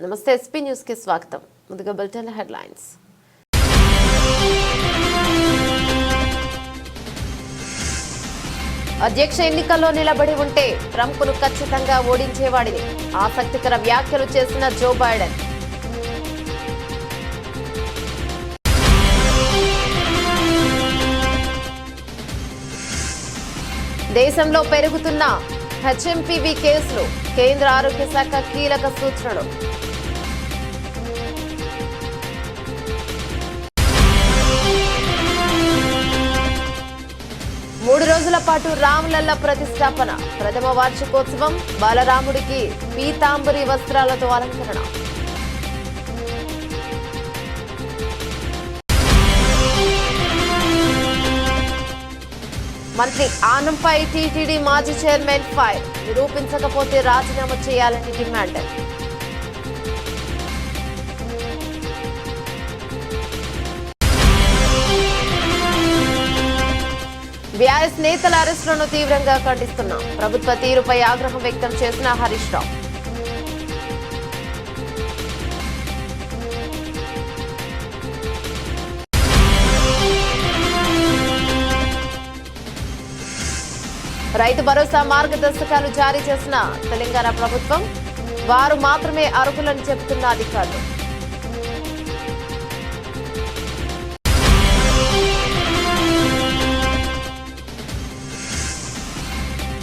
నమస్తే SP news కి స్వాగతం. ముందుగా బులెటిన్ హెడ్లైన్స్. అధ్యక్ష ఎన్నికల్లో నిలబడి ఉంటే ట్రంప్ను ఖచ్చితంగా ఓడించేవాడిని. ఆసక్తికర వ్యాఖ్యలు చేసిన జో బైడెన్. దేశంలో పెరుగుతున్న హెచ్ఎంపీవీ కేసులు, కేంద్ర ఆరోగ్య శాఖ కీలక సూచనలు. మూడు రోజుల పాటు రామ్లల్ల ప్రతిష్టాపన, ప్రథమ వార్షికోత్సవం, బాలరాముడికి పీతాంబరి వస్త్రాలతో అలంకరణ. మంత్రి ఆనంపై టీటీడీ మాజీ చైర్మన్ ఫైర్, నిరూపించకపోతే రాజీనామా చేయాలని డిమాండ్. బీఆర్ఎస్ నేతల అరెస్టులను తీవ్రంగా ఖండిస్తున్నాం. ప్రభుత్వ తీరుపై ఆగ్రహం వ్యక్తం చేసిన హరీష్ రావు. రైతు భరోసా మార్గదర్శకాలు జారీ చేసిన తెలంగాణ ప్రభుత్వం, వారు మాత్రమే అర్హులని చెబుతున్న అధికారులు.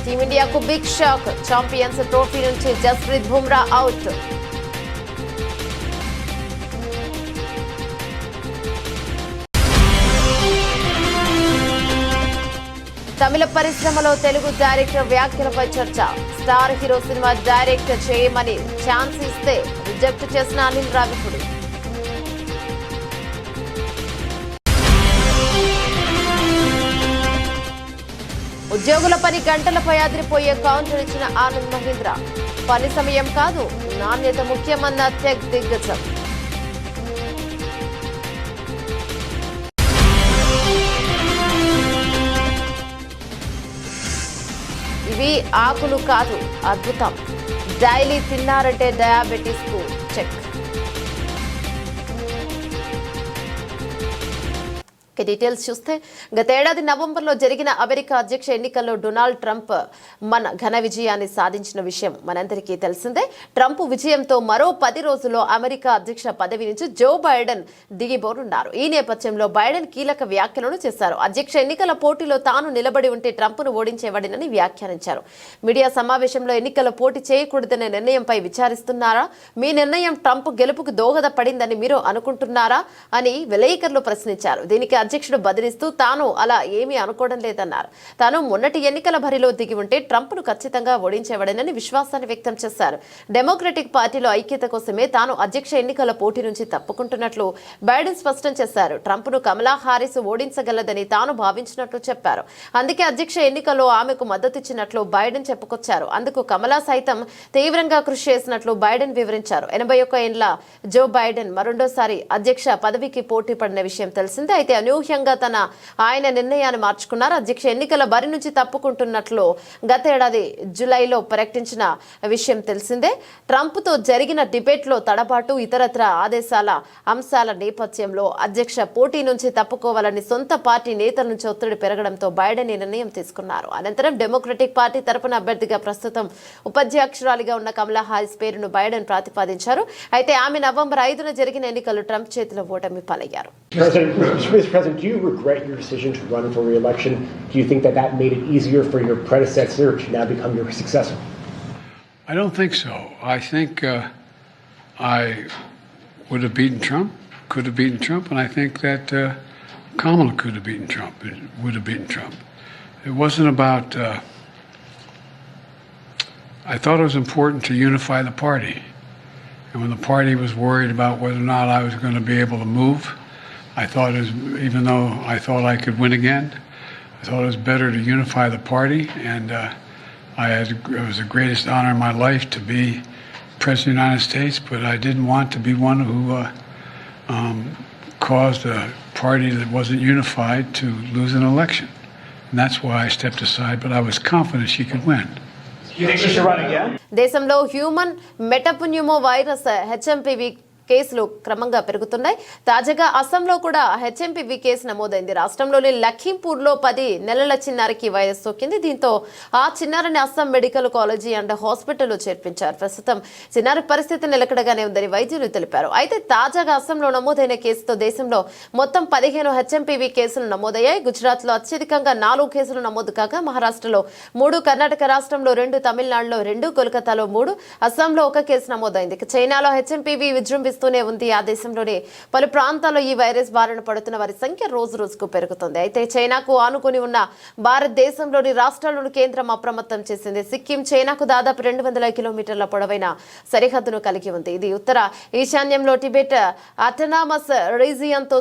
టీమిండియాకు బిగ్ షాక్, ఛాంపియన్స్ ట్రోఫీ నుంచి జస్ప్రీత్ బుమ్రా అవుట్. తమిళ పరిశ్రమలో తెలుగు డైరెక్టర్ వ్యాఖ్యలపై చర్చ. స్టార్ హీరో సినిమా డైరెక్టర్ చేయమని ఛాన్స్ ఇస్తే రిజెక్ట్ చేసిన అనిల్ రావిపూడి. ఉద్యోగుల పని గంటలపై అదిరిపోయే కౌంటర్ ఇచ్చిన ఆనంద్ మహీంద్ర. పని సమయం కాదు, నాణ్యత ముఖ్యమన్న టెక్ దిగ్గజం. ఇవి ఆకులు కాదు, అద్భుతం. డైలీ తిన్నారంటే డయాబెటీస్ కు చెక్. డీటెయిల్స్ చూస్తే, గతేడాది నవంబర్లో జరిగిన అమెరికా అధ్యక్ష ఎన్నికల్లో డొనాల్డ్ ట్రంప్ ఘన విజయాన్ని సాధించిన విషయం మనందరికీ తెలిసిందే. ట్రంప్ విజయంతో మరో 10 రోజుల్లో అమెరికా అధ్యక్ష పదవి నుంచి జో బైడెన్ దిగిపోనున్నారు. ఈ నేపథ్యంలో బైడెన్ కీలక వ్యాఖ్యలను చేశారు. అధ్యక్ష ఎన్నికల పోటీలో తాను నిలబడి ఉంటే ట్రంప్ను ఓడించేవాడినని వ్యాఖ్యానించారు. మీడియా సమావేశంలో ఎన్నికల్లో పోటీ చేయకూడదనే నిర్ణయంపై విచారిస్తున్నారా? మీ నిర్ణయం ట్రంప్ గెలుపుకు దోహదపడిందని మీరు అనుకుంటున్నారా అని విలేకరులు ప్రశ్నించారు. దీనికి అధ్యక్షుడు బదిలిస్తూ తాను అలా ఏమీ అనుకోవడం లేదన్నారు. తాను మొన్నటి ఎన్నికల బరిలో దిగి ఉంటే ట్రంప్ను ఖచ్చితంగా ఓడించేవాడనని విశ్వాసాన్ని వ్యక్తం చేశారు. డెమోక్రటిక్ పార్టీలో ఐక్యత కోసమే తాను అధ్యక్ష ఎన్నికల పోటీ నుంచి తప్పుకుంటున్నట్లు బైడెన్ స్పష్టం చేశారు. ట్రంప్ను కమలా హారిస్ ఓడించగలదని తాను భావించినట్లు చెప్పారు. అందుకే అధ్యక్ష ఎన్నికల్లో ఆమెకు మద్దతిచ్చినట్లు బైడెన్ చెప్పుకొచ్చారు. అందుకు కమలా సైతం తీవ్రంగా కృషి చేసినట్లు బైడెన్ వివరించారు. 81 ఏళ్ల జో బైడెన్ మరోసారి అధ్యక్ష పదవికి పోటీ పడిన విషయం తెలిసిందే. అయితే అనూహ్యంగా ఆయన నిర్ణయాన్ని మార్చుకున్నారు. అధ్యక్ష ఎన్నికల బరి నుంచి తప్పుకుంటున్నట్లు గతేడాది జూలైలో ప్రకటించిన విషయం తెలిసిందే. ట్రంప్తో జరిగిన డిబేట్లో తడబాటు, ఇతరత్ర ఆదేశాల అంశాల నేపథ్యంలో అధ్యక్ష పోటీ నుంచి తప్పుకోవాలని సొంత పార్టీ నేతల నుంచి ఒత్తిడి పెరగడంతో బైడెన్ ఈ నిర్ణయం తీసుకున్నారు. అనంతరం డెమోక్రటిక్ పార్టీ తరపున అభ్యర్థిగా ప్రస్తుతం ఉపాధ్యక్షురాలిగా ఉన్న కమలా హారిస్ పేరును బైడెన్ ప్రతిపాదించారు. అయితే ఆమె నవంబర్ 5న జరిగిన ఎన్నికల్లో ట్రంప్ చేతిలో ఓటమి పాలయ్యారు. President, do you regret your decision to run for re-election? Do you think that made it easier for your predecessor to now become your successor? I don't think so. I think I would have beaten Trump, could have beaten Trump, and I think that Kamala could have beaten Trump, would have beaten Trump. It wasn't about... I thought it was important to unify the party. And when the party was worried about whether or not I was going to be able to move, I thought even though I thought I could win again, I thought it was better to unify the party. And it was the greatest honor in my life to be President of the United States, but I didn't want to be one who caused a party that wasn't unified to lose an election. And that's why I stepped aside, but I was confident she could win. You think she should run again? దేశంలో human మెటప్న్యూమో virus HMPV కేసులు క్రమంగా పెరుగుతున్నాయి. తాజాగా అస్సాంలో కూడా HMPV case నమోదైంది. రాష్ట్రంలోని లఖీంపూర్లో 10 నెలల చిన్నారికి వైరస్ సోకింది. దీంతో ఆ చిన్నారిని అస్సాం మెడికల్ కాలేజీ అండ్ హాస్పిటల్లో చేర్పించారు. ప్రస్తుతం చిన్నారి పరిస్థితి నిలకడగానే ఉందని వైద్యులు తెలిపారు. అయితే తాజాగా అస్సాంలో నమోదైన కేసుతో దేశంలో మొత్తం 15 హెచ్ఎంపీవీ కేసులు నమోదయ్యాయి. గుజరాత్లో అత్యధికంగా 4 కేసులు నమోదు కాగా మహారాష్ట్రలో 3, కర్ణాటక రాష్ట్రంలో 2, తమిళనాడులో 2, కోల్కతాలో 3, అస్సాంలో 1 కేసు నమోదైంది. చైనాలో హెచ్ఎంపీవీ విజృంభిస్తూనే ఉంది. ఆ దేశంలోని పలు ప్రాంతాల్లో ఈ వైరస్ బారిన పడుతున్న వారి సంఖ్య రోజు రోజుకు పెరుగుతుంది. అయితే చైనాకు ఆనుకుని ఉన్న భారతదేశంలోని రాష్ట్రాలను కేంద్రం అప్రమత్తం చేసింది. సిక్కిం చైనాకు దాదాపు 200 కిలోమీటర్ల పొడవైన సరిహద్దును కలిగి ఉంది. ఇది ఉత్తర ఈశాన్యంలో టిబెట్ అటానమస్ రీజియన్తో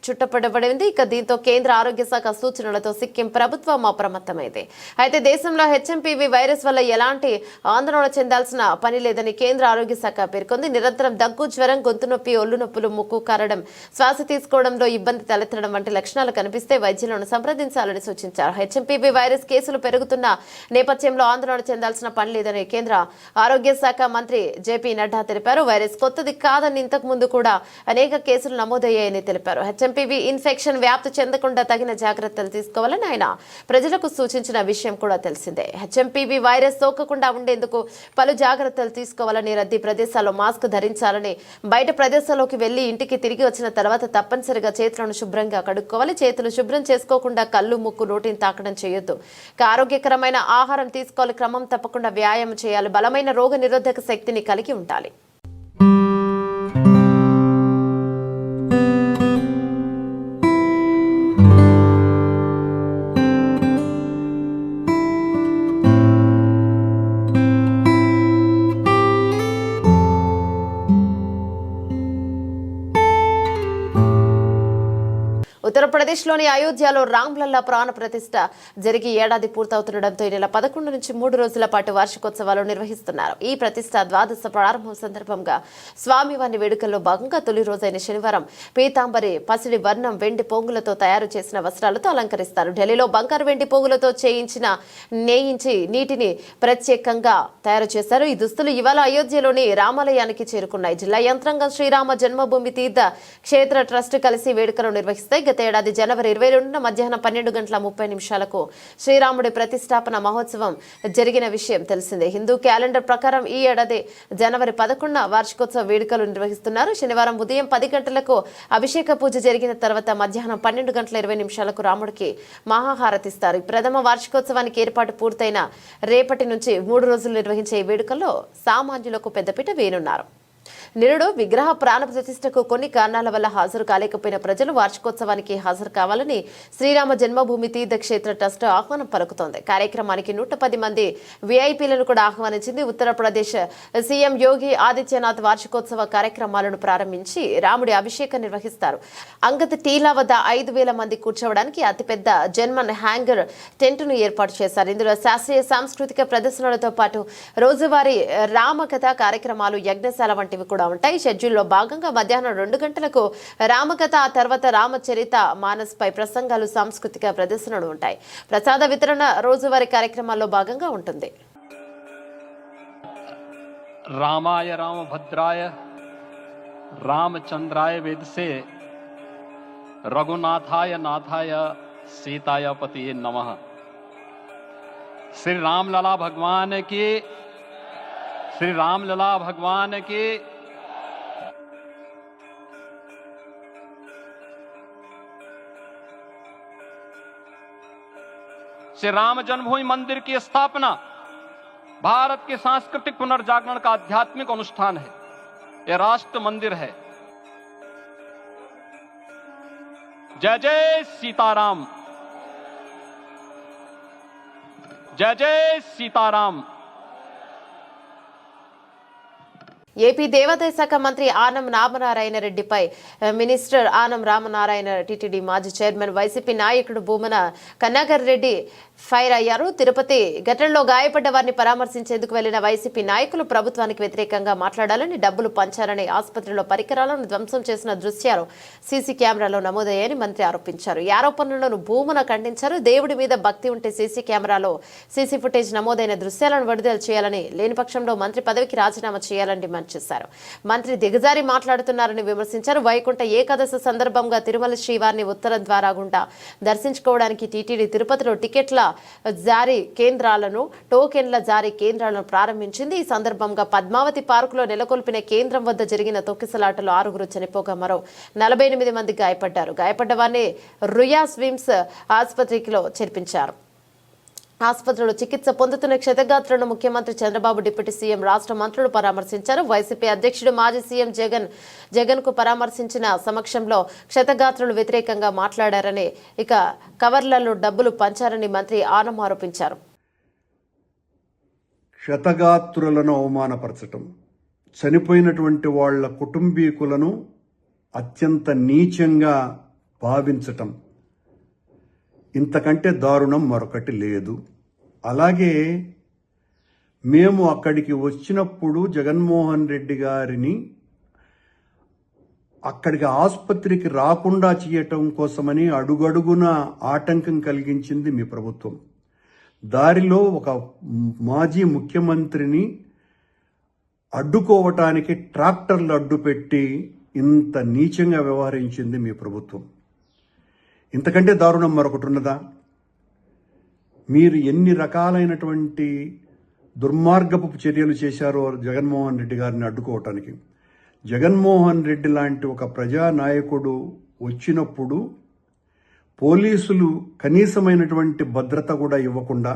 చుట్టపడబడింది. ఇక దీంతో కేంద్ర ఆరోగ్య శాఖ సూచనలతో సిక్కిం ప్రభుత్వం అప్రమత్తమైంది. అయితే దేశంలో హెచ్ఎంపీవీ వైరస్ వల్ల ఎలాంటి ఆందోళన చెందాల్సిన పని లేదని కేంద్ర ఆరోగ్య శాఖ పేర్కొంది. నిరంతరం దగ్గు, జ్వరం, గొంతు నొప్పి, ఒళ్ళు నొప్పులు, ముక్కు కారడం, శ్వాస తీసుకోవడంలో ఇబ్బంది తలెత్తడం వంటి లక్షణాలు కనిపిస్తే వైద్యులను సంప్రదించాలని సూచించారు. హెచ్ఎంపీవీ వైరస్ కేసులు పెరుగుతున్న నేపథ్యంలో ఆందోళన చెందాల్సిన పని లేదని కేంద్ర ఆరోగ్య శాఖ మంత్రి జేపీ నడ్డా తెలిపారు. వైరస్ కొత్తది కాదని ఇంతకు ముందు కూడా అనేక కేసులు నమోదయ్యాయని తెలిపారు. హెచ్ఎంపీవీ ఇన్ఫెక్షన్ వ్యాప్తి చెందకుండా తగిన జాగ్రత్తలు తీసుకోవాలని ఆయన ప్రజలకు సూచించిన విషయం కూడా తెలిసిందే. హెచ్ఎంపీవీ వైరస్ సోకకుండా ఉండేందుకు పలు జాగ్రత్తలు తీసుకోవాలని, రద్దీ ప్రదేశాల్లో మాస్క్ ధరించాలని, బయట ప్రదేశాల్లోకి వెళ్లి ఇంటికి తిరిగి వచ్చిన తర్వాత తప్పనిసరిగా చేతులను శుభ్రంగా కడుక్కోవాలి. చేతులు శుభ్రం చేసుకోకుండా కళ్ళు, ముక్కు, నోటిని తాకడం చేయొద్దు. ఆరోగ్యకరమైన ఆహారం తీసుకోవాలి. క్రమం తప్పకుండా వ్యాయామం చేయాలి. బలమైన రోగ నిరోధక శక్తిని కలిగి ఉండాలి. ఉత్తరప్రదేశ్లోని అయోధ్యలో రామ్లల్లా ప్రాణ ప్రతిష్ఠ జరిగి ఏడాది పూర్తవుతుండటంతో ఈ నెల 11 నుంచి 3 రోజుల పాటు వార్షికోత్సవాలు నిర్వహిస్తున్నారు. ఈ ప్రతిష్ఠ ద్వాదశ ప్రారంభం సందర్భంగా స్వామివారి వేడుకల్లో భాగంగా తొలి రోజైన శనివారం పీతాంబరి పసిడి వర్ణం వెండి పోగులతో తయారు చేసిన వస్త్రాలతో అలంకరిస్తారు. ఢిల్లీలో బంగారు వెండి పోగులతో నేయించి నీటిని ప్రత్యేకంగా తయారు చేశారు. ఈ దుస్తులు ఇవాళ అయోధ్యలోని రామాలయానికి చేరుకున్నాయి. జిల్లా యంత్రాంగం శ్రీరామ జన్మభూమి తీర్థ క్షేత్ర ట్రస్ట్ కలిసి వేడుకలు నిర్వహిస్తాయి. గత ఏడాది జనవరి 22న మధ్యాహ్నం 12:30 శ్రీరాముడి ప్రతిష్టాపన మహోత్సవం జరిగిన విషయం తెలిసిందే. హిందూ క్యాలెండర్ ప్రకారం ఈ ఏడాది జనవరి 11న వార్షికోత్సవ వేడుకలు నిర్వహిస్తున్నారు. శనివారం ఉదయం 10 గంటలకు అభిషేక పూజ జరిగిన తర్వాత మధ్యాహ్నం 12:20 రాముడికి మహాహారతిస్తారు. ఈ ప్రథమ వార్షికోత్సవానికి ఏర్పాటు పూర్తయిన రేపటి నుంచి 3 రోజులు నిర్వహించే ఈ వేడుకల్లో సామాన్యులకు పెద్దపీట వేయనున్నారు. నిరుడు విగ్రహ ప్రాణ ప్రతిష్టకు కొన్ని కారణాల వల్ల హాజరు కాలేకపోయిన ప్రజలు వార్షికోత్సవానికి హాజరు కావాలని శ్రీరామ జన్మభూమి తీర్థ క్షేత్ర ట్రస్ట్ ఆహ్వానం పలుకుతోంది. కార్యక్రమానికి 110 మంది విఐపీలను కూడా ఆహ్వానించింది. ఉత్తరప్రదేశ్ సీఎం యోగి ఆదిత్యనాథ్ వార్షికోత్సవ కార్యక్రమాలను ప్రారంభించి రాముడి అభిషేకం నిర్వహిస్తారు. అంగత్ టీలా వద్ద 5,000 మంది కూర్చోవడానికి అతిపెద్ద జన్మన్ హ్యాంగర్ టెంట్ను ఏర్పాటు చేశారు. ఇందులో శాస్త్రీయ సాంస్కృతిక ప్రదర్శనలతో పాటు రోజువారీ రామకథ కార్యక్రమాలు, యజ్ఞశాల వంటివి కూడా ఉంటాయి. షెడ్యూల్లో భాగంగా మధ్యాహ్నం 2 గంటలకు రామకథ, ఆ తర్వాత రామచరిత మానస్ పై ప్రసంగాలు, సాంస్కృతిక ప్రదర్శనలు ఉంటాయి. ప్రసాద వితరణ రోజువారీ కార్యక్రమాల్లో భాగంగా ఉంటుంది. रामाय रामभद्राय रामचंद्राय वेदसे रघुनाथाय नाथाय सीताय पतिये नमः। श्री रामलला भगवान की, श्री रामलला भगवान की। श्री राम जन्मभूमि मंदिर की स्थापना भारत के सांस्कृतिक पुनर्जागरण का आध्यात्मिक अनुष्ठान है। यह राष्ट्र मंदिर है। जय जय सीताराम, जय जय सीताराम। ఏపీ దేవాదాయ శాఖ మంత్రి ఆనం రామనారాయణ రెడ్డిపై మినిస్టర్ ఆనం రామనారాయణ టీటీడీ మాజీ చైర్మన్ వైసీపీ నాయకుడు భూమన కన్నాగర్ రెడ్డి ఫైర్ అయ్యారు. తిరుపతి ఘటనలో గాయపడ్డ వారిని పరామర్శించేందుకు వెళ్లిన వైసీపీ నాయకులు ప్రభుత్వానికి వ్యతిరేకంగా మాట్లాడాలని, డబ్బులు పంచాలని, ఆసుపత్రిలో పరికరాలను ధ్వంసం చేసిన దృశ్యాలు సీసీ కెమెరాలో నమోదయ్యాయని మంత్రి ఆరోపించారు. ఈ ఆరోపణలను భూమన ఖండించారు. దేవుడి మీద భక్తి ఉంటే సీసీ కెమెరాలో సీసీ ఫుటేజ్ నమోదైన దృశ్యాలను విడుదల చేయాలని, లేని పక్షంలో మంత్రి పదవికి రాజీనామా చేయాలని డిమాండ్ చేశారు. మంత్రి దిగజారి మాట్లాడుతున్నారని విమర్శించారు. వైకుంఠ ఏకాదశి సందర్భంగా తిరుమల శ్రీవారిని ఉత్తర ద్వారా గుండా దర్శించుకోవడానికి టీటీడీ తిరుపతిలో టికెట్ల జారీ కేంద్రాలను, టోకెన్ల జారీ కేంద్రాలను ప్రారంభించింది. ఈ సందర్భంగా పద్మావతి పార్కులో నెలకొల్పిన కేంద్రం వద్ద జరిగిన తొక్కిసలాటలో 6 చనిపోగా మరో 48 మంది గాయపడ్డారు. గాయపడ్డ వారిని రుయా స్విమ్స్ ఆసుపత్రిలో చేర్పించారు. ఆసుపత్రిలో చికిత్స పొందుతున్న క్షతగాత్రులను ముఖ్యమంత్రి చంద్రబాబు, డిప్యూటీ సీఎం, రాష్ట్ర మంత్రులు పరామర్శించారు. వైసీపీ అధ్యక్షుడు మాజీ సీఎం జగన్ కు పరామర్శించిన సమక్షంలో క్షతగాత్రులు వ్యతిరేకంగా మాట్లాడారని, ఇక కవర్లలో డబ్బులు పంచారని మంత్రి ఆనం ఆరోపించారు. క్షతగాత్రులను అవమానపరచటం, చనిపోయినటువంటి వాళ్ల కుటుంబీకులను అత్యంత నీచంగా భావించటం, ఇంతకంటే దారుణం మరొకటి లేదు. అలాగే మేము అక్కడికి వచ్చినప్పుడు జగన్మోహన్ రెడ్డి గారిని అక్కడికి ఆసుపత్రికి రాకుండా చేయటం కోసమని అడుగడుగున ఆటంకం కలిగించింది మీ ప్రభుత్వం. దారిలో ఒక మాజీ ముఖ్యమంత్రిని అడ్డుకోవటానికి ట్రాక్టర్లు అడ్డుపెట్టి ఇంత నీచంగా వ్యవహరించింది మీ ప్రభుత్వం. ఇంతకంటే దారుణం మరొకటి ఉన్నదా? మీరు ఎన్ని రకాలైనటువంటి దుర్మార్గపు చర్యలు చేశారో జగన్మోహన్ రెడ్డి గారిని అడ్డుకోవటానికి. జగన్మోహన్ రెడ్డి లాంటి ఒక ప్రజానాయకుడు వచ్చినప్పుడు పోలీసులు కనీసమైనటువంటి భద్రత కూడా ఇవ్వకుండా,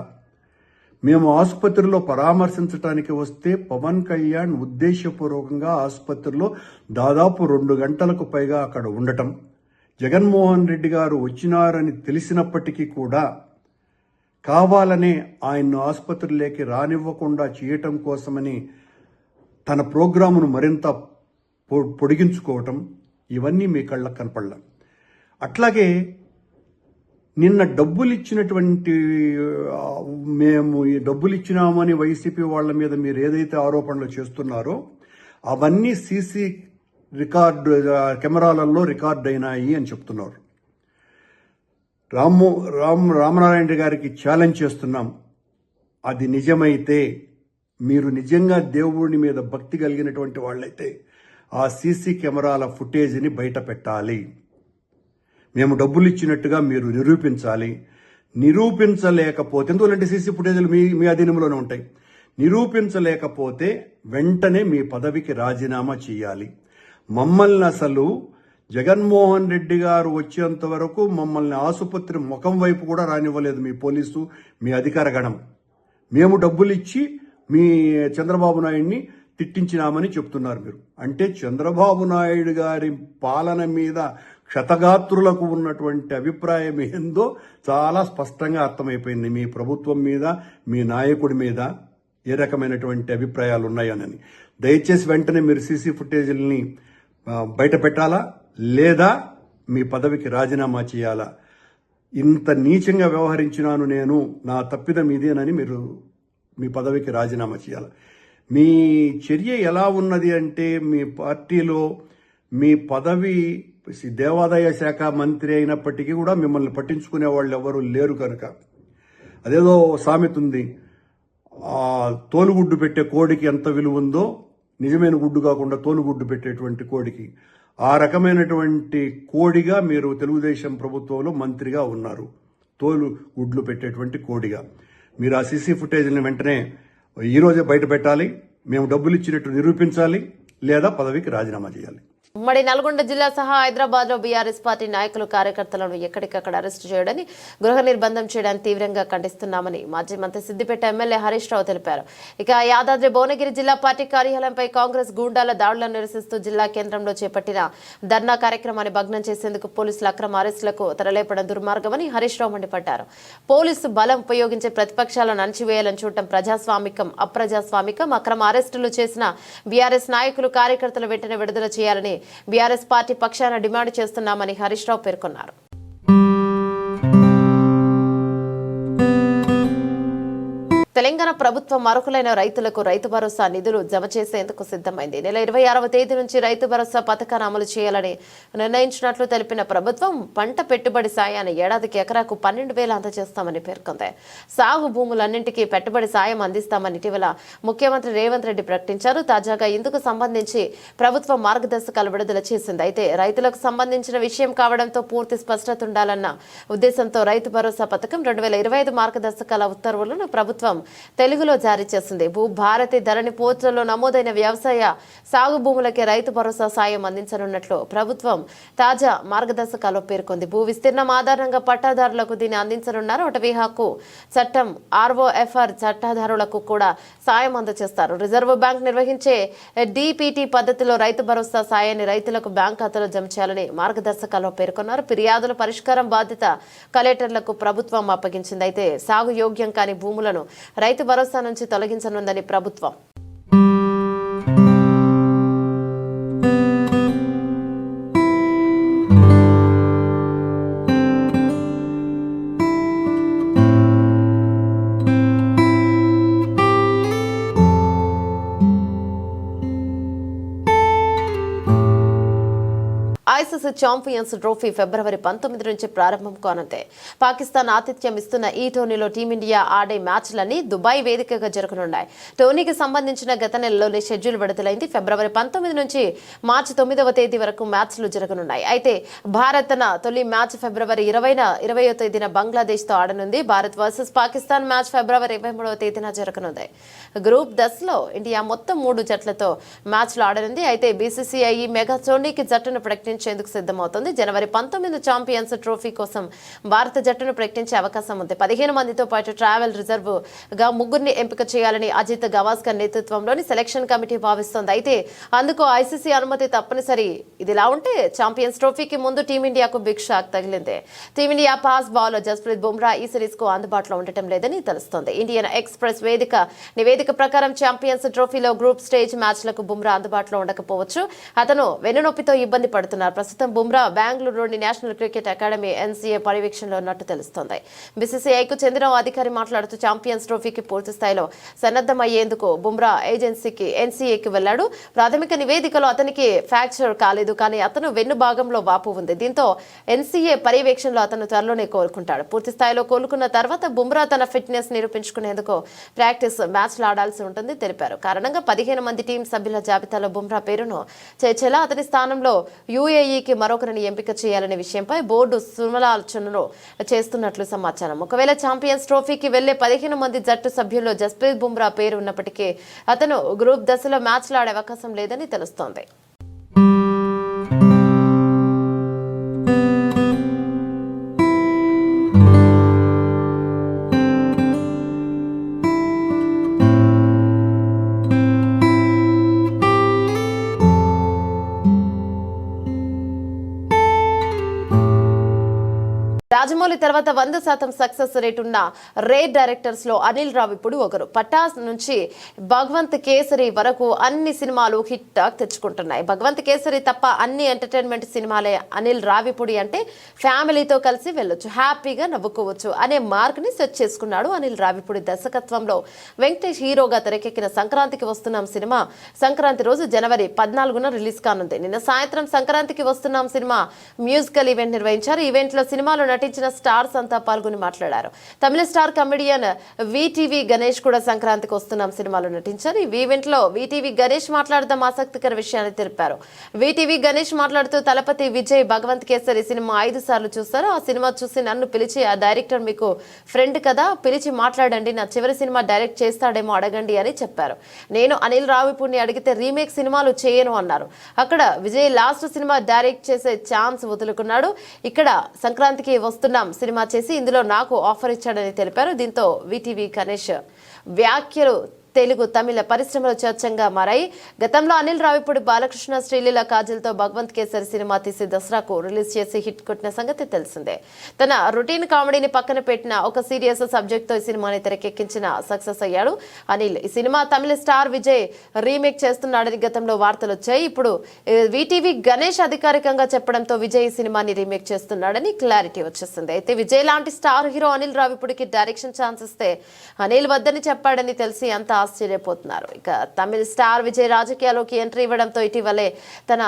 మేము ఆసుపత్రిలో పరామర్శించడానికి వస్తే పవన్ కళ్యాణ్ ఉద్దేశపూర్వకంగా ఆసుపత్రిలో దాదాపు 2 గంటలకు పైగా అక్కడ ఉండటం, జగన్మోహన్ రెడ్డి గారు వచ్చినారని తెలిసినప్పటికీ కూడా కావాలనే ఆయన్ను ఆసుపత్రిలోకి రానివ్వకుండా చేయటం కోసమని తన ప్రోగ్రామును మరింత పొడిగించుకోవటం, ఇవన్నీ మీ కళ్ళకు కనపడలే. అట్లాగే నిన్న డబ్బులు ఇచ్చినటువంటి, మేము ఈ డబ్బులు ఇచ్చినామని వైసీపీ వాళ్ళ మీద మీరు ఏదైతే ఆరోపణలు చేస్తున్నారో అవన్నీ సీసీ కెమెరాలలో రికార్డ్ అయినాయి అని చెప్తున్నారు. రామనారాయణ గారికి ఛాలెంజ్ చేస్తున్నాం. అది నిజమైతే, మీరు నిజంగా దేవుడి మీద భక్తి కలిగినటువంటి వాళ్ళైతే ఆ సీసీ కెమెరాల ఫుటేజ్ని బయట పెట్టాలి. మేము డబ్బులు ఇచ్చినట్టుగా మీరు నిరూపించాలి. నిరూపించలేకపోతే, ఎందుకంటే సీసీ ఫుటేజ్లు మీ అధీనంలోనే ఉంటాయి. నిరూపించలేకపోతే వెంటనే మీ పదవికి రాజీనామా చేయాలి. మమ్మల్ని అసలు జగన్మోహన్ రెడ్డి గారు వచ్చేంత వరకు మమ్మల్ని ఆసుపత్రి ముఖం వైపు కూడా రానివ్వలేదు మీ పోలీసు, మీ అధికార గణం. మేము డబ్బులు ఇచ్చి మీ చంద్రబాబు నాయుడిని తిట్టించినామని చెప్తున్నారు మీరు. అంటే చంద్రబాబు నాయుడు గారి పాలన మీద క్షతగాత్రులకు ఉన్నటువంటి అభిప్రాయం ఏందో చాలా స్పష్టంగా అర్థమైపోయింది. మీ ప్రభుత్వం మీద, మీ నాయకుడి మీద ఏ రకమైనటువంటి అభిప్రాయాలు ఉన్నాయని. దయచేసి వెంటనే మీరు సీసీ ఫుటేజీలని బయట పెట్టాలా, లేదా మీ పదవికి రాజీనామా చేయాలా. ఇంత నీచంగా వ్యవహరించినాను నేను, నా తప్పిదం ఇదేనని మీరు మీ పదవికి రాజీనామా చేయాలి. మీ చర్య ఎలా ఉన్నది అంటే, మీ పార్టీలో మీ పదవి దేవాదాయ శాఖ మంత్రి అయినప్పటికీ కూడా మిమ్మల్ని పట్టించుకునే వాళ్ళు ఎవరు లేరు కనుక, అదేదో సామెత ఉంది, తోలుగుడ్డు పెట్టే కోడికి ఎంత విలువ ఉందో నిజమైన గుడ్డు కాకుండా తోలుగుడ్డు పెట్టేటువంటి కోడికి, ఆ రకమైనటువంటి కోడిగా మీరు తెలుగుదేశం ప్రభుత్వంలో మంత్రిగా ఉన్నారు. తోలు గుడ్లు పెట్టేటువంటి కోడిగా మీరు ఆ సీసీ ఫుటేజ్ని వెంటనే ఈరోజే బయట పెట్టాలి. మేము డబ్బులు ఇచ్చినట్టు నిరూపించాలి, లేదా పదవికి రాజీనామా చేయాలి. ఉమ్మడి నల్గొండ జిల్లా సహా హైదరాబాద్ లో బీఆర్ఎస్ పార్టీ నాయకులు కార్యకర్తలను ఎక్కడికక్కడ అరెస్టు చేయడాన్ని గృహ నిర్బంధం చేయడాన్ని తీవ్రంగా ఖండిస్తున్నామని మాజీ మంత్రి సిద్దిపేట ఎమ్మెల్యే హరీష్ రావు తెలిపారు. ఇక యాదాద్రి భువనగిరి జిల్లా పార్టీ కార్యాలయంపై కాంగ్రెస్ గూండాల దాడులను నిరసిస్తూ జిల్లా కేంద్రంలో చేపట్టిన ధర్నా కార్యక్రమాన్ని భగ్నం చేసేందుకు పోలీసుల అక్రమ అరెస్టులకు తెరలేపడం దుర్మార్గమని హరీష్ రావు మండిపడ్డారు. పోలీసు బలం ఉపయోగించి ప్రతిపక్షాలను అణచివేయాలని చూడటం ప్రజాస్వామికం, అప్రజాస్వామికం. అక్రమ అరెస్టులు చేసిన బీఆర్ఎస్ నాయకులు కార్యకర్తలు వెంటనే విడుదల చేయాలని బీఆర్ఎస్ పార్టీ పక్షాన డిమాండ్ చేస్తున్నామని హరీష్ రావు పేర్కొన్నారు. తెలంగాణ ప్రభుత్వం అర్హులైన రైతులకు రైతు భరోసా నిధులు జమ చేసేందుకు సిద్ధమైంది. నెల 26వ తేదీ నుంచి రైతు భరోసా పథకాన్ని అమలు చేయాలని నిర్ణయించినట్లు తెలిపిన ప్రభుత్వం పంట పెట్టుబడి సాయాన్ని ఏడాదికి ఎకరాకు 12,000 అందజేస్తామని పేర్కొంది. సాగు భూములన్నింటికీ పెట్టుబడి సాయం అందిస్తామని ఇటీవల ముఖ్యమంత్రి రేవంత్ రెడ్డి ప్రకటించారు. తాజాగా ఇందుకు సంబంధించి ప్రభుత్వం మార్గదర్శకాలు విడుదల చేసింది. అయితే రైతులకు సంబంధించిన విషయం కావడంతో పూర్తి స్పష్టత ఉండాలన్న ఉద్దేశంతో రైతు భరోసా పథకం 2025 మార్గదర్శకాల ఉత్తర్వులను ప్రభుత్వం తెలుగులో జారీ చేసింది. భూభారతి ధరణి పోర్టల్లో నమోదైన వ్యవసాయ సాగు భూములకే రైతు భరోసా సాయం అందించనున్నట్లు ప్రభుత్వం తాజా మార్గదర్శకాల్లో పేర్కొంది. భూ విస్తీర్ణం ఆధారంగా పట్టాదారులకు దీన్ని అందించనున్నారు. అటవీ హక్కు చట్టం ROFR చట్టాదారులకు కూడా సాయం అందజేస్తారు. రిజర్వ్ బ్యాంక్ నిర్వహించే DPT పద్ధతిలో రైతు భరోసా సాయాన్ని రైతులకు బ్యాంక్ ఖాతాలో జమ చేయాలని మార్గదర్శకాల్లో పేర్కొన్నారు. ఫిర్యాదుల పరిష్కారం బాధ్యత కలెక్టర్లకు ప్రభుత్వం అప్పగించింది. అయితే సాగు యోగ్యం కాని భూములను రైతు భరోసా నుంచి తొలగించనుందని ప్రభుత్వం ఐసీసీ ఛాంపియన్స్ ట్రోఫీ ఫిబ్రవరి 19 నుంచి ప్రారంభం కానుంది. పాకిస్తాన్ ఆతిథ్యం ఇస్తున్న ఈ టోర్నీలో టీమిండియా ఆడే మ్యాచ్లన్నీ దుబాయ్ వేదికగా జరగనున్నాయి. టోర్నీకి సంబంధించిన గత నెలలోనే షెడ్యూల్ విడుదలైంది. ఫిబ్రవరి 19 నుంచి మార్చి 9వ తేదీ వరకు మ్యాచ్లు జరగనున్నాయి. అయితే భారత్ తన తొలి మ్యాచ్ ఫిబ్రవరి 20వ తేదీన బంగ్లాదేశ్ తో ఆడనుంది. భారత్ వర్సెస్ పాకిస్తాన్ మ్యాచ్ ఫిబ్రవరి 23వ తేదీన జరగనుంది. గ్రూప్ దశలో ఇండియా మొత్తం 3 జట్లతో మ్యాచ్లు ఆడనుంది. అయితే BCCI ఈ మెగా టోర్నీకి జట్టును ప్రకటించేందుకు సిద్ధమవుతుంది. జనవరి 19 ఛాంపియన్స్ ట్రోఫీ కోసం భారత జట్టును ప్రకటించే అవకాశం ఉంది. 15 మందితో పాటు ట్రావెల్ రిజర్వ్ గా 3 ఎంపిక చేయాలని అజిత్ గవాస్కర్ నేతృత్వంలోని సెలక్షన్ కమిటీ భావిస్తోంది. అయితే అందుకు ICC అనుమతి తప్పనిసరి. ఇదిలా ఉంటే ఛాంపియన్స్ ట్రోఫీకి ముందు టీమిండియాకు బిగ్ షాక్ తగిలింది. Team India pass bowler Jasprit Bumrah ఈ సిరీస్ కు అందుబాటులో ఉండటం లేదని తెలుస్తోంది. ఇండియన్ ఎక్స్ప్రెస్ నివేదిక ప్రకారం ఛాంపియన్స్ ట్రోఫీలో గ్రూప్ స్టేజ్ మ్యాచ్లకు బుమ్రా అందుబాటులో ఉండకపోవచ్చు. అతను వెన్నునొప్పితో ఇబ్బంది పడుతున్నారు. ప్రస్తుతం బుమ్రా బెంగళూరులోని నేషనల్ క్రికెట్ అకాడమీ NCA పర్యవేక్షణలో ఉన్నట్టు తెలుస్తోంది. BCCIకు చెందిన అధికారి మాట్లాడుతూ ఛాంపియన్స్ ట్రోఫీకి పూర్తి స్థాయిలో సన్నద్ధమయ్యేందుకు బుమ్రా NCAకి వెళ్లాడు. ప్రాథమిక నివేదికలో అతనికి ఫ్రాక్చర్ కాలేదు, కానీ అతను వెన్ను భాగంలో వాపు ఉంది. దీంతో NCA పర్యవేక్షణలో అతను త్వరలోనే కోలుకుంటాడు. పూర్తి స్థాయిలో కోలుకున్న తర్వాత బుమ్రా తన ఫిట్నెస్ నిరూపించుకునేందుకు ప్రాక్టీస్ మ్యాచ్లు ఆడాల్సి ఉంటుంది తెలిపారు. కారణంగా 15 మంది టీం సభ్యుల జాబితాలో బుమ్రా పేరును చేర్చేలా అతని స్థానంలో UAEకి మరొకరిని ఎంపిక చేయాలనే విషయంపై బోర్డు సుమలాలోచనలు చేస్తున్నట్లు సమాచారం. ఒకవేళ ఛాంపియన్స్ ట్రోఫీకి వెళ్లే 15 మంది జట్టు సభ్యుల్లో జస్ప్రీత్ బుమ్రా పేరు ఉన్నప్పటికీ అతను గ్రూప్ దశలో మ్యాచ్లు ఆడే అవకాశం లేదని తెలుస్తోంది. రాజమౌళి తర్వాత 100% సక్సెస్ రేట్ ఉన్న రేట్ డైరెక్టర్స్ లో అనిల్ రావిపూడి ఒకరు. పటాస్ నుంచి భగవంత్ కేసరి వరకు అన్ని సినిమాలు హిట్ టాక్ తెచ్చుకుంటున్నాయి. భగవంత్ కేసరి తప్ప అన్ని ఎంటర్టైన్మెంట్ సినిమాలే. అనిల్ రావిపూడి అంటే ఫ్యామిలీతో కలిసి వెళ్ళొచ్చు, హ్యాపీగా నవ్వుకోవచ్చు అనే మార్క్ ని సెట్ చేసుకున్నాడు. అనిల్ రావిపూడి దర్శకత్వంలో వెంకటేష్ హీరోగా తెరకెక్కిన సంక్రాంతికి వస్తున్నాం సినిమా సంక్రాంతి రోజు జనవరి 14న రిలీజ్ కానుంది. నిన్న సాయంత్రం సంక్రాంతికి వస్తున్నాం సినిమా మ్యూజికల్ ఈవెంట్ నిర్వహించారు. ఈవెంట్ లో సినిమాలో నటి నటించిన స్టార్స్ అంతా పాల్గొని మాట్లాడారు. తమిళ స్టార్ కమెడియన్ వీటీవీ గణేష్ కూడా సంక్రాంతికి వస్తున్నాం సినిమాలో నటించారు. ఈ ఈవెంట్ లో వీటీవీ గణేష్ మాట్లాడదాం ఆసక్తికర విషయాన్ని తెలిపారు. వీటీవీ గణేష్ మాట్లాడుతూ తలపతి విజయ్ భగవంత్ కేసరి సినిమా 5 సార్లు చూశారు. ఆ సినిమా చూసి నన్ను పిలిచి ఆ డైరెక్టర్ మీకు ఫ్రెండ్ కదా, పిలిచి మాట్లాడండి, నా చివరి సినిమా డైరెక్ట్ చేస్తాడేమో అడగండి అని చెప్పారు. నేను అనిల్ రావిపూడిని అడిగితే రీమేక్ సినిమాలు చేయను అన్నారు. అక్కడ విజయ్ లాస్ట్ సినిమా డైరెక్ట్ చేసే ఛాన్స్ వదులుకున్నాడు. ఇక్కడ సంక్రాంతికి వస్తున్నాం సినిమా చేసి ఇందులో నాకు ఆఫర్ ఇచ్చాడని తెలిపారు. దీంతో వీటీవీ గణేష్ వ్యాఖ్యలు తెలుగు తమిళ పరిశ్రమలో చర్చంగా మారాయి. గతంలో అనిల్ రావిపూడి బాలకృష్ణ శ్రీలీల కాజల్తో భగవంత్ కేసరి సినిమా తీసి దసరాకు రిలీజ్ చేసి హిట్ కొట్టిన సంగతి తెలిసిందే. తన రొటీన్ కామెడీని పక్కన పెట్టిన ఒక సీరియస్ సబ్జెక్ట్ తో ఈ సినిమాని తెరకెక్కించిన సక్సెస్ అయ్యాడు అనిల్. ఈ సినిమా తమిళ స్టార్ విజయ్ రీమేక్ చేస్తున్నాడని గతంలో వార్తలు వచ్చాయి. ఇప్పుడు వీటీవీ గణేష్ అధికారికంగా చెప్పడంతో విజయ్ ఈ సినిమాని రీమేక్ చేస్తున్నాడని క్లారిటీ వచ్చేసింది. అయితే విజయ్ లాంటి స్టార్ హీరో అనిల్ రావిపూడికి డైరెక్షన్ ఛాన్స్ ఇస్తే అనిల్ వద్దని చెప్పాడని తెలిసి అంత ఆశ్చర్యపోతున్నారు. ఇక తమిళ స్టార్ విజయ్ రాజకీయాల్లోకి ఎంట్రీ ఇవ్వడంతో ఇటీవలే తన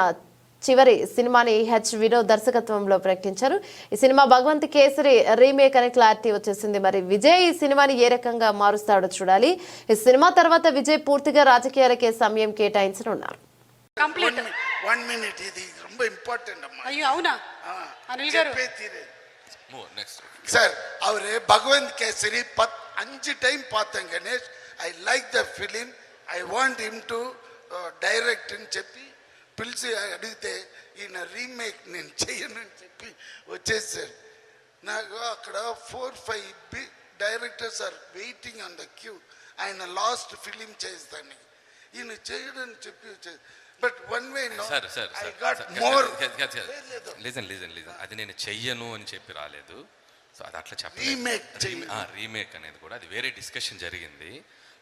చివరి సినిమాని వినోద్ దర్శకత్వంలో ప్రకటించారు. ఈ సినిమా భగవంత్ కేసరి రీమేక్ అనే క్లారిటీ వచ్చేసింది. మరి విజయ్ ఈ సినిమాని ఏ రకంగా మారుస్తాడో చూడాలి. ఈ సినిమా తర్వాత విజయ్ పూర్తిగా రాజకీయాలకే సమయం కేటాయించనున్నారు. One minute, ఇది ரொம்ப ఇంపార్టెంట్ అమ్మా. అయ్యో అవునా అనిల్ గారు సార్ அவரு భగవంత్ కేసరి 5 టైం பார்த்தேன் Ganesh. I like the film, I want him to direct అని చెప్పి పిలిచి అడిగితే ఈయన రీమేక్ నేను చెయ్యను అని చెప్పి వచ్చేసారు. నాకు అక్కడ 4-5 directors are waiting on the queue. ఆయన లాస్ట్ ఫిలిం చేస్తాను ఈయన చేయడని చెప్పి వచ్చేది. But one way I got more. అది నేను చెయ్యను అని చెప్పి రాలేదు. సో అది అట్లా చెప్పలేదు. రీమేక్ అనేది కూడా అది వేరే డిస్కషన్ జరిగింది.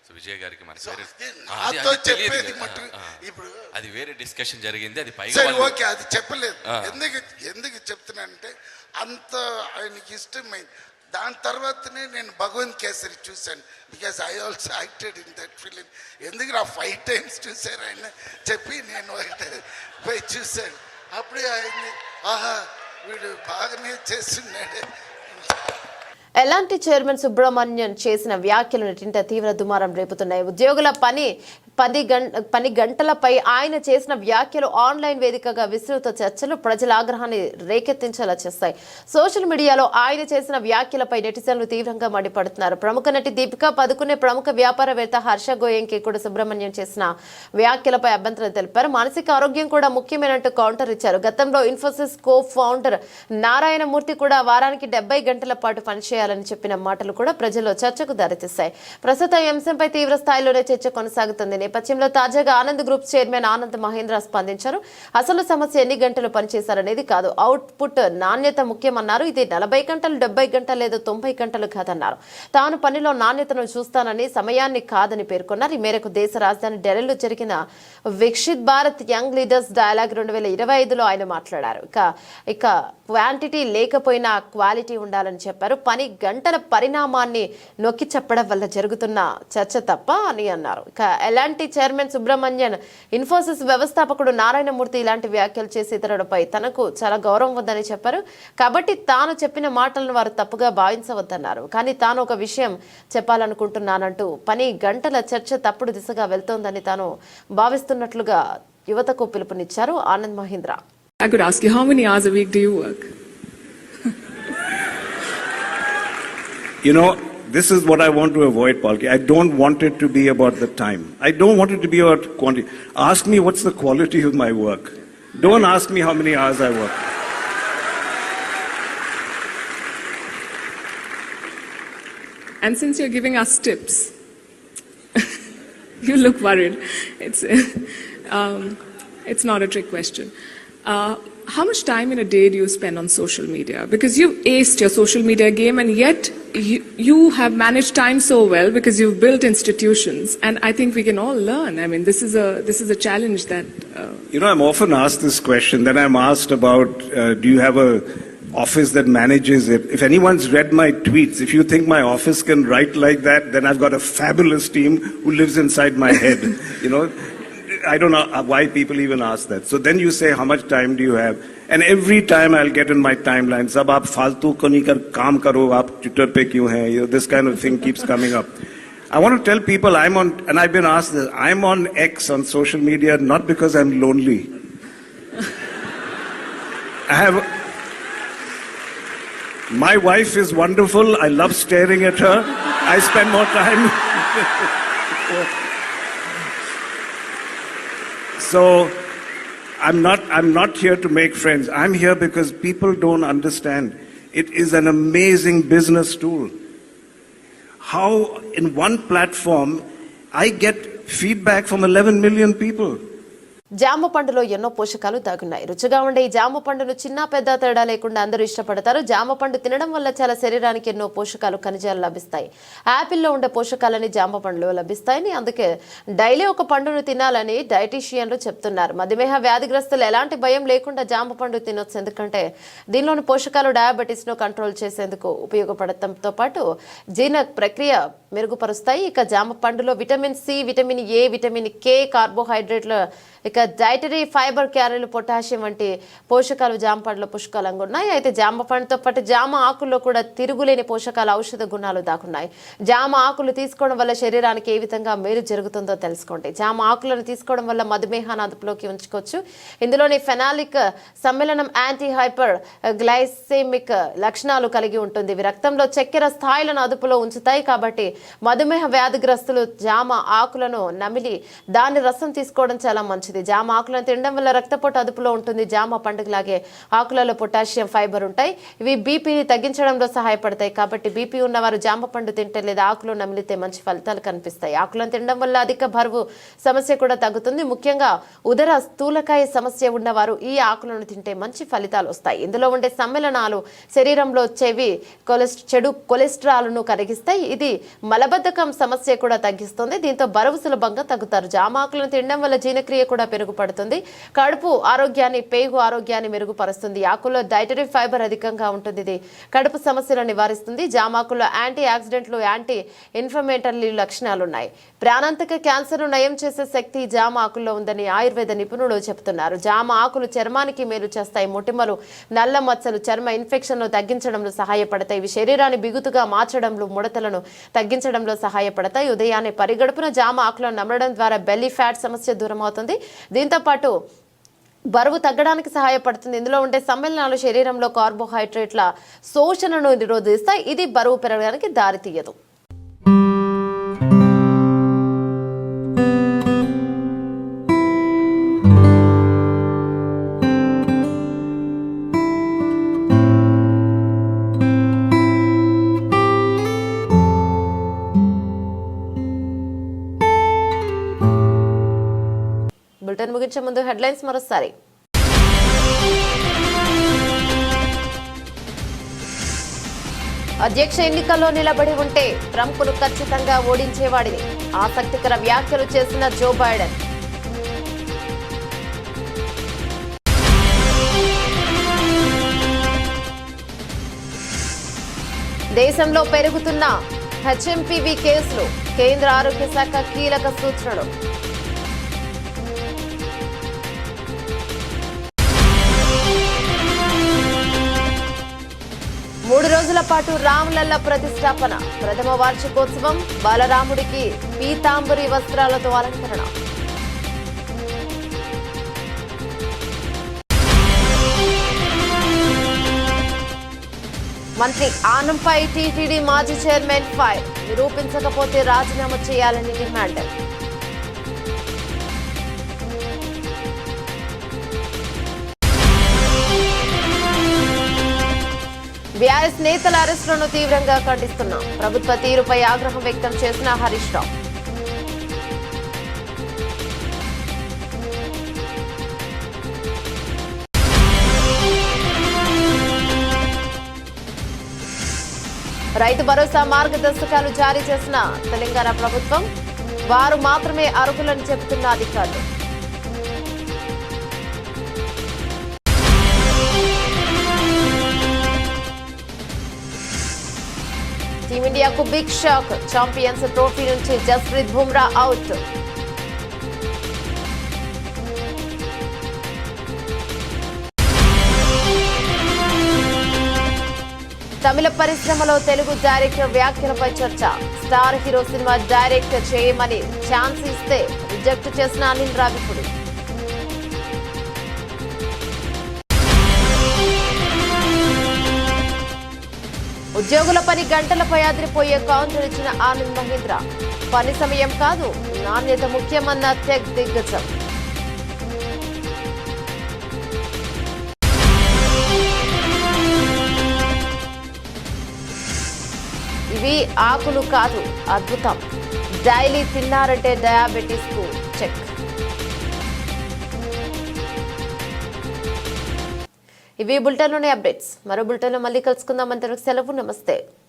సో విజయ్ గారికి మనకి అది వేరే డిస్కషన్ జరిగింది. అది పైగా ఓకే అది చెప్పలేదు. ఎందుకు చెప్తున్నానంటే అంత ఆయనకి ఇష్టమైంది. దాని తర్వాతనే నేను భగవంత్ కేసరి చూశాను. Because I also acted in that film. ఎందుకు 5 టైమ్స్ చూశాను ఆయన చెప్పి నేను పోయి చూశాను. అప్పుడే ఆయన్ని ఆహా వీడు బాగానే చేస్తున్నాడు. ఎలాంటి చైర్మన్ సుబ్రహ్మణ్యన్ చేసిన వ్యాఖ్యలు నెట్టింట తీవ్ర దుమారం రేపుతున్నాయి. ఉద్యోగుల పని గంటలపై ఆయన చేసిన వ్యాఖ్యలు ఆన్లైన్ వేదికగా విస్తృత చర్చలు ప్రజల ఆగ్రహాన్ని రేకెత్తించేలా చేస్తాయి. సోషల్ మీడియాలో ఆయన చేసిన వ్యాఖ్యలపై నెటిజన్లు తీవ్రంగా మండిపడుతున్నారు. ప్రముఖ నటి దీపికా పదుకునే, ప్రముఖ వ్యాపారవేత్త హర్ష గోయంకి కూడా సుబ్రహ్మణ్యం చేసిన వ్యాఖ్యలపై అభ్యంతరం తెలిపారు. మానసిక ఆరోగ్యం కూడా ముఖ్యమైనట్టు కౌంటర్ ఇచ్చారు. గతంలో ఇన్ఫోసిస్ కో ఫౌండర్ నారాయణమూర్తి కూడా వారానికి 70 గంటల పాటు పనిచేయాలని చెప్పిన మాటలు కూడా ప్రజల్లో చర్చకు దారితీస్తాయి. ప్రస్తుతం ఈ అంశంపై తీవ్ర స్థాయిలోనే చర్చ కొనసాగుతుంది. నేపథ్యంలో తాజాగా ఆనంద్ గ్రూప్ చైర్మన్ ఆనంద్ మహేంద్ర స్పందించారు. అసలు సమస్య ఎన్ని గంటలు పనిచేశారనేది కాదు, అవుట్పుట్ నాణ్యత ముఖ్యమన్నారు. ఇది 40 గంటలు, 70 గంటలు లేదా 90 గంటలు కాదన్నారు. తాను పనిలో నాణ్యతను చూస్తానని, సమయాన్ని కాదని పేర్కొన్నారు. ఈ మేరకు దేశ రాజధాని ఢిల్లీలో జరిగిన Viksit Bharat young leaders dialogue 2025లో ఆయన మాట్లాడారు. ఇక క్వాంటిటీ లేకపోయినా క్వాలిటీ ఉండాలని చెప్పారు. పని గంటల పరిణామాన్ని నొక్కి చెప్పడం వల్ల జరుగుతున్న చర్చ తప్ప అని అన్నారు. ఇక ఎలాంటి చైర్మన్ సుబ్రహ్మణ్యన్ ఇన్ఫోసిస్ వ్యవస్థాపకుడు నారాయణమూర్తి ఇలాంటి వ్యాఖ్యలు చేసి ఇతరులపై తనకు చాలా గౌరవం ఉందని చెప్పారు. కాబట్టి తాను చెప్పిన మాటలను వారు తప్పుగా భావించవద్దన్నారు. కానీ తాను ఒక విషయం చెప్పాలనుకుంటున్నానంటూ పని గంటల చర్చ తప్పుడు దిశగా వెళ్తోందని తాను భావిస్తున్నట్లుగా యువతకు పిలుపునిచ్చారు Anand Mahindra. I could ask you, how many hours a week do you work? You know, this is what I want to avoid, Palki. I don't want it to be about the time. I don't want it to be about quantity. Ask me what's the quality of my work. Don't ask me how many hours I work. And since you're giving us tips, you look worried. It's not a trick question. How much time in a day do you spend on social media? Because you've aced your social media game, and yet you have managed time so well because you've built institutions. And I think we can all learn. I mean, this is a challenge that. You know, I'm often asked this question. Then I'm asked about, do you have a office that manages it? If anyone's read my tweets, if you think my office can write like that, then I've got a fabulous team who lives inside my head. You know. I don't know why people even ask that. So then you say, how much time do you have? And every time I'll get in my timeline, sab aap faltu ko nahi kar kaam karo, aap Twitter pe kyun hai? This kind of thing keeps coming up. I want to tell people I'm on, and I've been asked this, I'm on X on social media not because I'm lonely. My wife is wonderful. I love staring at her. I spend more time. So I'm not here to make friends. I'm here because people don't understand. It is an amazing business tool. How in one platform I get feedback from 11 million people. జామ పండులో ఎన్నో పోషకాలు దాగున్నాయి. రుచిగా ఉండే ఈ జామ పండును చిన్న పెద్ద తేడా లేకుండా అందరూ ఇష్టపడతారు. జామ పండు తినడం వల్ల చాలా శరీరానికి ఎన్నో పోషకాలు ఖనిజాలు లభిస్తాయి. యాపిల్లో ఉండే పోషకాలని జామ పండులో లభిస్తాయని, అందుకే డైలీ ఒక పండును తినాలని డైటీషియన్లు చెప్తున్నారు. మధుమేహ వ్యాధిగ్రస్తులు ఎలాంటి భయం లేకుండా జామ పండు తినొచ్చు. ఎందుకంటే దీనిలోని పోషకాలు డయాబెటీస్ ను కంట్రోల్ చేసేందుకు ఉపయోగపడటంతో పాటు జీర్ణ ప్రక్రియ మెరుగుపరుస్తాయి. ఇక జామ పండులో vitamin C, vitamin A, vitamin K, కార్బోహైడ్రేట్లు, ఇక డైటరీ ఫైబర్, క్యాలరీలు, పొటాషియం వంటి పోషకాలు జామ పండులో పుష్కలంగా ఉన్నాయి. అయితే జామ పండుతో పాటు జామ ఆకుల్లో కూడా తిరుగులేని పోషకాలు, ఔషధ గుణాలు దాగున్నాయి. జామ ఆకులు తీసుకోవడం వల్ల శరీరానికి ఏ విధంగా మేలు జరుగుతుందో తెలుసుకోండి. జామ ఆకులను తీసుకోవడం వల్ల మధుమేహాన్ని అదుపులోకి ఉంచుకోవచ్చు. ఇందులోని ఫెనాలిక్ సమ్మేళనం యాంటీ హైపర్ గ్లైసెమిక్ లక్షణాలు కలిగి ఉంటుంది. ఇవి రక్తంలో చక్కెర స్థాయిలను అదుపులో ఉంచుతాయి. కాబట్టి మధుమేహ వ్యాధిగ్రస్తులు జామ ఆకులను నమిలి దాని రసం తీసుకోవడం చాలా మంచిది. జామ ఆకులను తినడం వల్ల రక్తపోటు అదుపులో ఉంటుంది. జామ పండుగలాగే ఆకులలో పొటాషియం, ఫైబర్ ఉంటాయి. ఇవి బీపీని తగ్గించడంలో సహాయపడతాయి. కాబట్టి బీపీ ఉన్నవారు జామ పండు తింటే లేదా ఆకులు నమిలితే మంచి ఫలితాలు కనిపిస్తాయి. ఆకులను తినడం వల్ల అధిక బరువు సమస్య కూడా తగ్గుతుంది. ముఖ్యంగా ఉదర స్థూలకాయ సమస్య ఉన్నవారు ఈ ఆకులను తింటే మంచి ఫలితాలు వస్తాయి. ఇందులో ఉండే సమ్మేళనాలు శరీరంలో చెడు కొలెస్ట్రాల్ను కరిగిస్తాయి. ఇది మలబద్ధకం సమస్య కూడా తగ్గిస్తుంది. దీంతో బరువు సులభంగా తగ్గుతారు. జామ ఆకులను తినడం వల్ల జీర్ణక్రియ కూడా పెరుగుపడుతుంది. కడుపు ఆరోగ్యాన్ని, పేగు ఆరోగ్యాన్ని మెరుగుపరుస్తుంది. ఆకుల్లో డైటరీ ఫైబర్ అధికంగా ఉంటుంది. ఇది కడుపు సమస్యలను నివారిస్తుంది. జామాకుల్లో యాంటీ ఆక్సిడెంట్లు, యాంటీ ఇన్ఫ్లమేటరీ లక్షణాలు ఉన్నాయి. ప్రాణాంతక క్యాన్సర్ను నయం చేసే శక్తి జామ ఆకుల్లో ఉందని ఆయుర్వేద నిపుణులు చెబుతున్నారు. జామ ఆకులు చర్మానికి మేలు చేస్తాయి. మొటిమలు, నల్ల మచ్చలు, చర్మ ఇన్ఫెక్షన్లు తగ్గించడంలో సహాయపడతాయి. ఇవి శరీరాన్ని బిగుతుగా మార్చడంలో, ముడతలను తగ్గించడంలో సహాయపడతాయి. ఉదయాన్నే పరిగడుపున జామ ఆకులను నమలడం ద్వారా బెల్లీ ఫ్యాట్ సమస్య దూరం అవుతుంది. దీంతో పాటు బరువు తగ్గడానికి సహాయపడుతుంది. ఇందులో ఉండే సమ్మేళనాలు శరీరంలో కార్బోహైడ్రేట్ల శోషణను నిరోధిస్తాయి. ఇది బరువు పెరగడానికి దారితీయదు. బులెటిన్ ముగించే ముందు హెడ్లైన్స్ మరోసారి. అధ్యక్ష ఎన్నికల్లో నిలబడి ఉంటే ట్రంప్ను ఖచ్చితంగా ఓడించేవాడిని, ఆసక్తికర వ్యాఖ్యలు చేసిన జో బైడెన్. దేశంలో పెరుగుతున్న హెచ్ఎంపీవీ కేసులు, కేంద్ర ఆరోగ్య శాఖ కీలక సూచనలు. మూడు రోజుల పాటు రామ్లల్ల ప్రతిష్టాపన, ప్రథమ వార్షికోత్సవం, బాలరాముడికి పీతాంబరి వస్త్రాలతో అలంకరణ. మంత్రి ఆనంపై టీటీడీ మాజీ చైర్మన్ ఫైర్, నిరూపించకపోతే రాజీనామా చేయాలని డిమాండ్. బీఆర్ఎస్ నేతల అరెస్టులను తీవ్రంగా ఖండిస్తున్నాం, ప్రభుత్వ తీరుపై ఆగ్రహం వ్యక్తం చేసిన హరీష్ రావు. రైతు భరోసా మార్గదర్శకాలు జారీ చేసిన తెలంగాణ ప్రభుత్వం, వారు మాత్రమే అర్హులని చెబుతున్న అధికారులు. టీమిండియాకు బిగ్ షాక్, ఛాంపియన్స్ ట్రోఫీ నుంచి జస్ప్రీత్ బుమ్రా అవుట్. తమిళ పరిశ్రమలో తెలుగు డైరెక్టర్ వ్యాఖ్యలపై చర్చ. స్టార్ హీరో సినిమా డైరెక్ట్ చేయమని ఛాన్స్ ఇస్తే రిజెక్ట్ చేసిన అనిల్ రావిపూడి. ఉద్యోగుల పని గంటలపై అదిరిపోయే కౌంటర్ ఇచ్చిన ఆనంద్ మహీంద్ర. పని సమయం కాదు, నాణ్యత ముఖ్యమన్న టెక్ దిగ్గజం. ఇవి ఆకులు కాదు, అద్భుతం. డైలీ తిన్నారంటే డయాబెటీస్ కు చెక్. ఇవి బులెటిన్లోని అప్డేట్స్. మరో బులెటిన్లో మళ్ళీ కలుసుకుందాం. అంతవరకు సెలవు, నమస్తే.